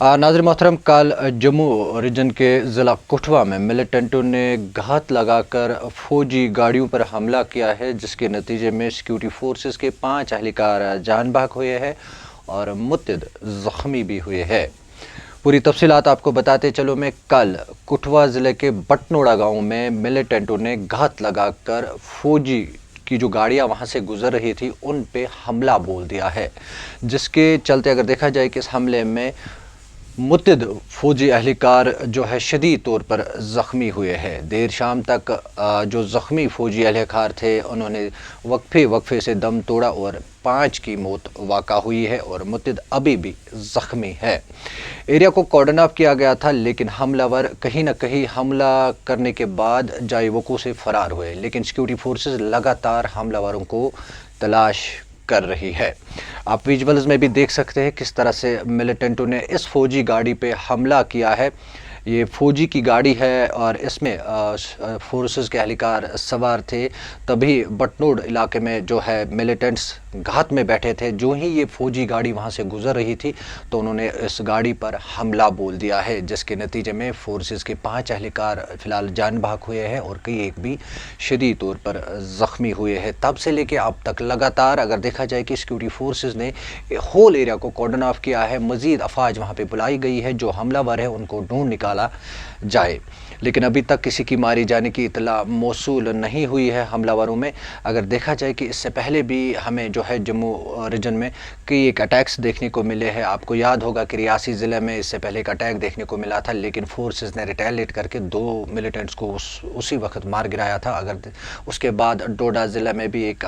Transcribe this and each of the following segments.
नाज़रीन मोहतरम, कल जम्मू रीजन के ज़िला कठुआ में मिलिटेंटों ने घात लगाकर फ़ौजी गाड़ियों पर हमला किया है, जिसके नतीजे में सिक्योरिटी फोर्सेस के 5 एहलकार जान बहक हुए हैं और मुतअद्दिद ज़ख्मी भी हुए हैं। पूरी तफसीलात आपको बताते चलो। मैं कल कठुआ ज़िले के बटनोड़ा गांव में मिलिटेंटों ने घात लगाकर फ़ौजी की जो गाड़ियां वहां से गुजर रही थी उन पे हमला बोल दिया है, जिसके चलते अगर देखा जाए कि इस हमले में मुतअद्दिद फ़ौजी एहलकार जो है शदीद तौर पर ज़ख्मी हुए हैं। देर शाम तक जो ज़ख्मी फ़ौजी एहलकार थे उन्होंने वक्फे से दम तोड़ा और 5 की मौत वाक़ा हुई है और मुतअद्दिद अभी भी ज़ख्मी है। एरिया को कॉर्डन ऑफ किया गया था, लेकिन हमलावर कहीं ना कहीं हमला करने के बाद जाए वक़ू से फ़रार हुए, लेकिन सिक्योरिटी फोर्सेस लगातार हमलावरों को तलाश कर रही है। आप विजुअल्स में भी देख सकते हैं किस तरह से मिलिटेंटों ने इस फौजी गाड़ी पे हमला किया है। ये फौजी की गाड़ी है और इसमें फोर्सेस के एहलकार सवार थे। तभी बटनोड़ इलाके में जो है मिलिटेंट्स घात में बैठे थे। जो ही ये फौजी गाड़ी वहाँ से गुजर रही थी तो उन्होंने इस गाड़ी पर हमला बोल दिया है, जिसके नतीजे में फोर्सेस के 5 एहलकार फ़िलहाल जान बहक हुए हैं और कई एक भी शदीद तौर पर ज़ख्मी हुए हैं। तब से लेके अब तक लगातार अगर देखा जाए कि सिक्योरिटी फोर्सेस ने होल एरिया को कॉर्डन ऑफ किया है। मज़ीद अफवाज वहाँ पर बुलाई गई है, जो हमलावर है उनको ढूंढ निकाला जाए, लेकिन अभी तक किसी की मारी जाने की इतला मौसूल नहीं हुई है हमलावरों में। अगर देखा जाए कि इससे पहले भी हमें जो है जम्मू रीजन में कई एक अटैक्स देखने को मिले हैं। आपको याद होगा कि रियासी ज़िले में इससे पहले एक अटैक देखने को मिला था, लेकिन फोर्सेस ने रिटेलिएट करके 2 मिलिटेंट्स को उसी वक्त मार गिराया था। अगर उसके बाद डोडा ज़िले में भी एक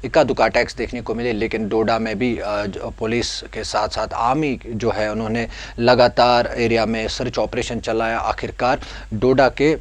इक्का दुक्का अटैक्स देखने को मिले, लेकिन डोडा में भी पुलिस के साथ साथ आर्मी जो है उन्होंने लगातार एरिया में सर्च ऑपरेशन चलाया। आखिरकार डोडा के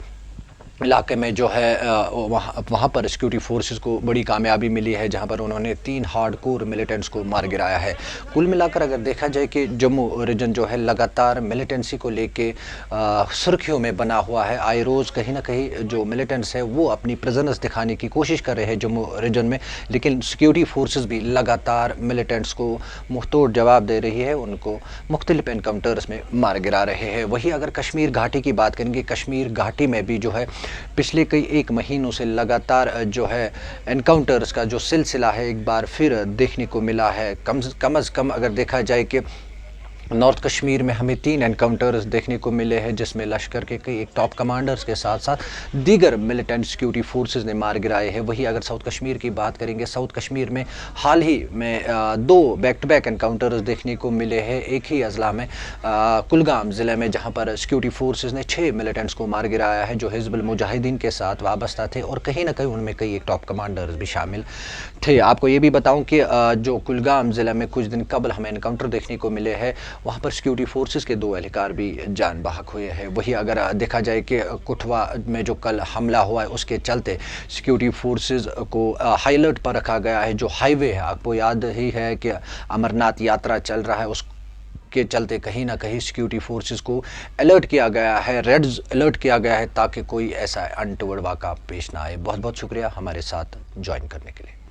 इलाके में जो है वहाँ पर सिक्योरिटी फोर्सेस को बड़ी कामयाबी मिली है, जहाँ पर उन्होंने 3 हार्डकोर मिलिटेंट्स को मार गिराया है। कुल मिलाकर अगर देखा जाए कि जम्मू रीजन जो है लगातार मिलिटेंसी को लेके सुर्खियों में बना हुआ है। आए रोज़ कहीं ना कहीं जो मिलिटेंट्स है वो अपनी प्रेजेंस दिखाने की कोशिश कर रहे हैं जम्मू रीजन में, लेकिन सिक्योरिटी फोर्सेस भी लगातार मिलिटेंट्स को मुँहतोड़ जवाब दे रही है, उनको मुख्तलिफ एनकाउंटर्स में मार गिरा रहे हैं। वही अगर कश्मीर घाटी की बात करेंगे, कश्मीर घाटी में भी जो है पिछले कई एक महीनों से लगातार जो है एनकाउंटर्स का जो सिलसिला है एक बार फिर देखने को मिला है। कम अज़ कम अगर देखा जाए कि नॉर्थ कश्मीर में हमें 3 एनकाउंटर्स देखने को मिले हैं, जिसमें लश्कर के कई एक टॉप कमांडर्स के साथ साथ दीगर मिलिटेंट सिक्योरिटी फोर्सेस ने मार गिराए हैं। वही अगर साउथ कश्मीर की बात करेंगे, साउथ कश्मीर में हाल ही में 2 बैक टू बैक एनकाउंटर्स देखने को मिले हैं एक ही अजला में, कुलगाम ज़िले में, जहाँ पर सिक्योरिटी फोर्सेस ने 6 मिलिटेंट्स को मार गिराया है जो हिज़्बुल मुजाहिदीन के साथ वाबस्ता थे, और कहीं ना कहीं उनमें कई एक टॉप कमांडर्स भी शामिल थे। आपको ये भी बताऊँ कि जो कुलगाम ज़िले में कुछ दिन कबल हमें एनकाउंटर देखने को मिले हैं, वहाँ पर सिक्योरिटी फोर्सेस के 2 एहलकार भी जान बहक हुए हैं। वही अगर देखा जाए कि कठुआ में जो कल हमला हुआ है उसके चलते सिक्योरिटी फोर्सेस को हाई अलर्ट पर रखा गया है। जो हाईवे है, आपको याद ही है कि अमरनाथ यात्रा चल रहा है, उस के चलते कहीं ना कहीं सिक्योरिटी फोर्सेस को अलर्ट किया गया है, रेड अलर्ट किया गया है, ताकि कोई ऐसा अनटोवर्ड वाक़ा पेश ना आए। बहुत बहुत शुक्रिया हमारे साथ ज्वाइन करने के लिए।